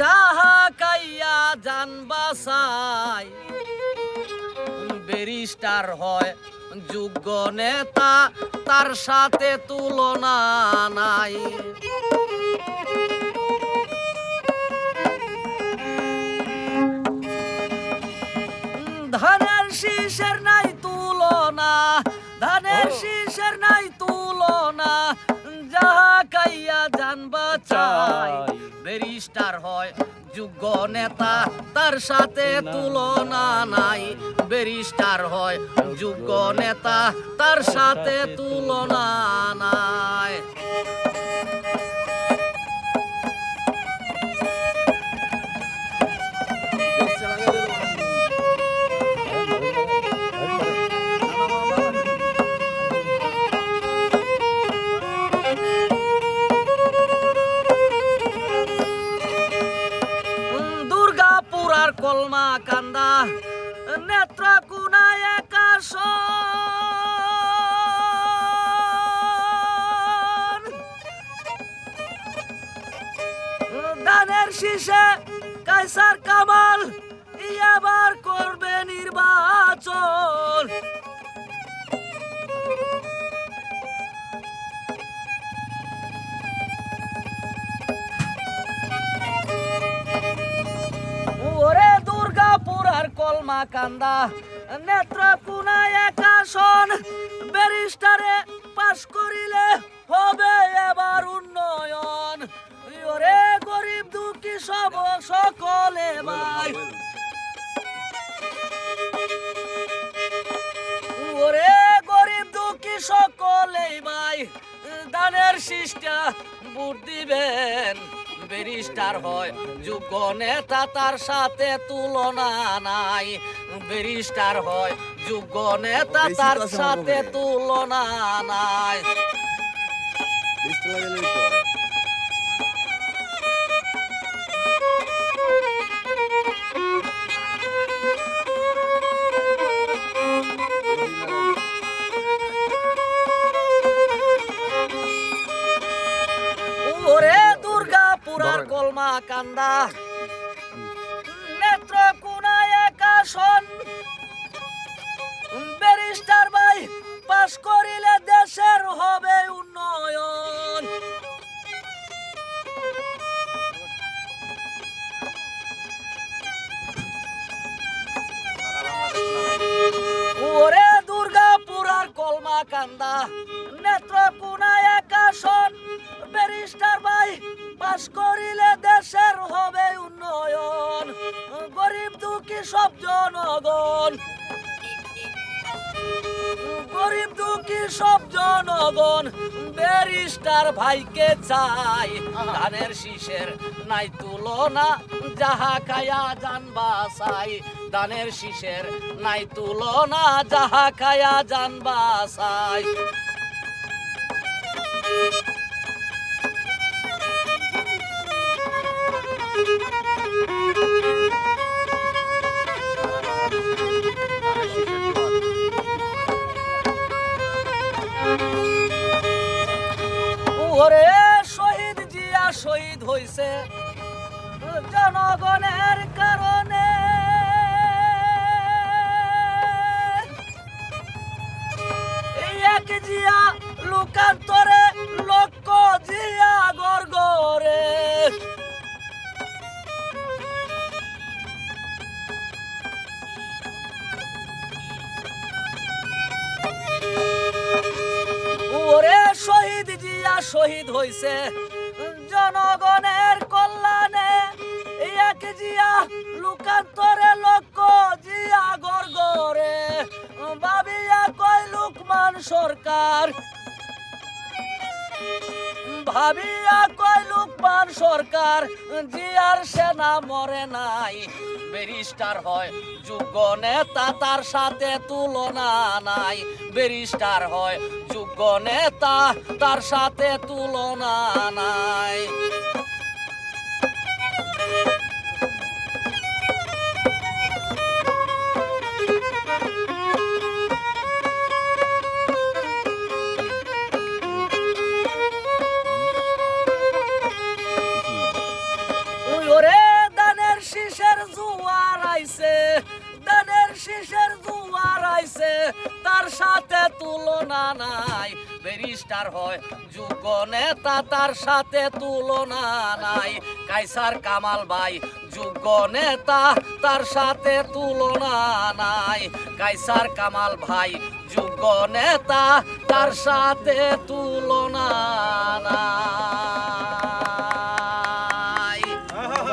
যাহা কাইয়া জান বাসাই ব্যারিস্টার হয় যোগ্য নেতা, তার সাথে তুলনা নাই। ধানের শীষের নাই তুলনা, ধানের শীষের নাই তুলনা, যাহা কাইয়া জান বাঁচাই ব্যারিস্টার হয় যোগ্য নেতা, তার সাথে তুলনা নাই। ব্যারিস্টার হয় যোগ্য নেতা, তার সাথে তুলনা নাই। দুর্গাপুরার কলমা কান্দা নেত্রকোনা একাশন, ধানের শীষে কায়সার কামাল এবার করবে নির্বাচন। ওরে দুর্গাপুরার কলমা কান্দা নেত্রকোনা একাশন, ব্যারিস্টারে পাশ করিলে হবে এবার উন্নয়ন। ওরে গরিব দুঃখী সব সকলে ভাই, ওরে গরিব দুঃখী সকলে ভাই ধানের শীষটা ভোট দিবেন। ব্যারিস্টার হয় যোগ্য নেতা, তার সাথে তুলনা নাই। ব্যারিস্টার হয় যোগ্য নেতা, তার সাথে তুলনা নাই। ওরে দুর্গাপুরার কলমা কান্দা নেত্রকোনা একাশন, ব্যারিস্টার ভাই পাশ করিলে দেশের হবে উন্নয়ন। ওরে দুর্গাপুরার কলমা কান্দা নেত্রকোনা একাশন, ব্যারিস্টার ভাই পাশ করিলে দেশের হবে উন্নয়ন। গরিব দুঃখী সব জনগণ, গরিব দুঃখী সব জনগণ ব্যারিস্টার ভাইকে চাই। ধানের শীষের নাই তুলনা, যাহা খায়া জান বাসাই। ধানের শীষের নাই তুলনা, যাহা খায়া জান বাসাই। ওরে শহীদ জিয়া শহীদ হইছে জনগণের কারণে, এই এক জিয়া লোকান্তরে লক্ষ জিয়া গড় গড়ে। ওরে শহীদ জিয়া শহীদ হইছে জনগণের কল্যাণে, এক জিয়া লোকান্তরে লক্ষ জিয়া গড় গড়ে। ভাবিয়া কয় লুকমান সরকার, ভাবিয়া কয় লুকমান সরকার জিয়ার সেনা মরে নাই। ব্যারিস্টার হয় যোগ্য নেতা, তার সাথে তুলনা নাই। ব্যারিস্টার হয় যোগ্য নেতা, তার সাথে তুলনা নাই। ওরে তার সাথে তুলনা নাই ব্যারিস্টার হয় যোগ্য নেতা তার সাথে তুলনা নাই কায়সার কামাল ভাই যোগ্য নেতা তার সাথে তুলনা নাই কায়সার কামাল ভাই যোগ্য নেতা তার সাথে তুলনা নাই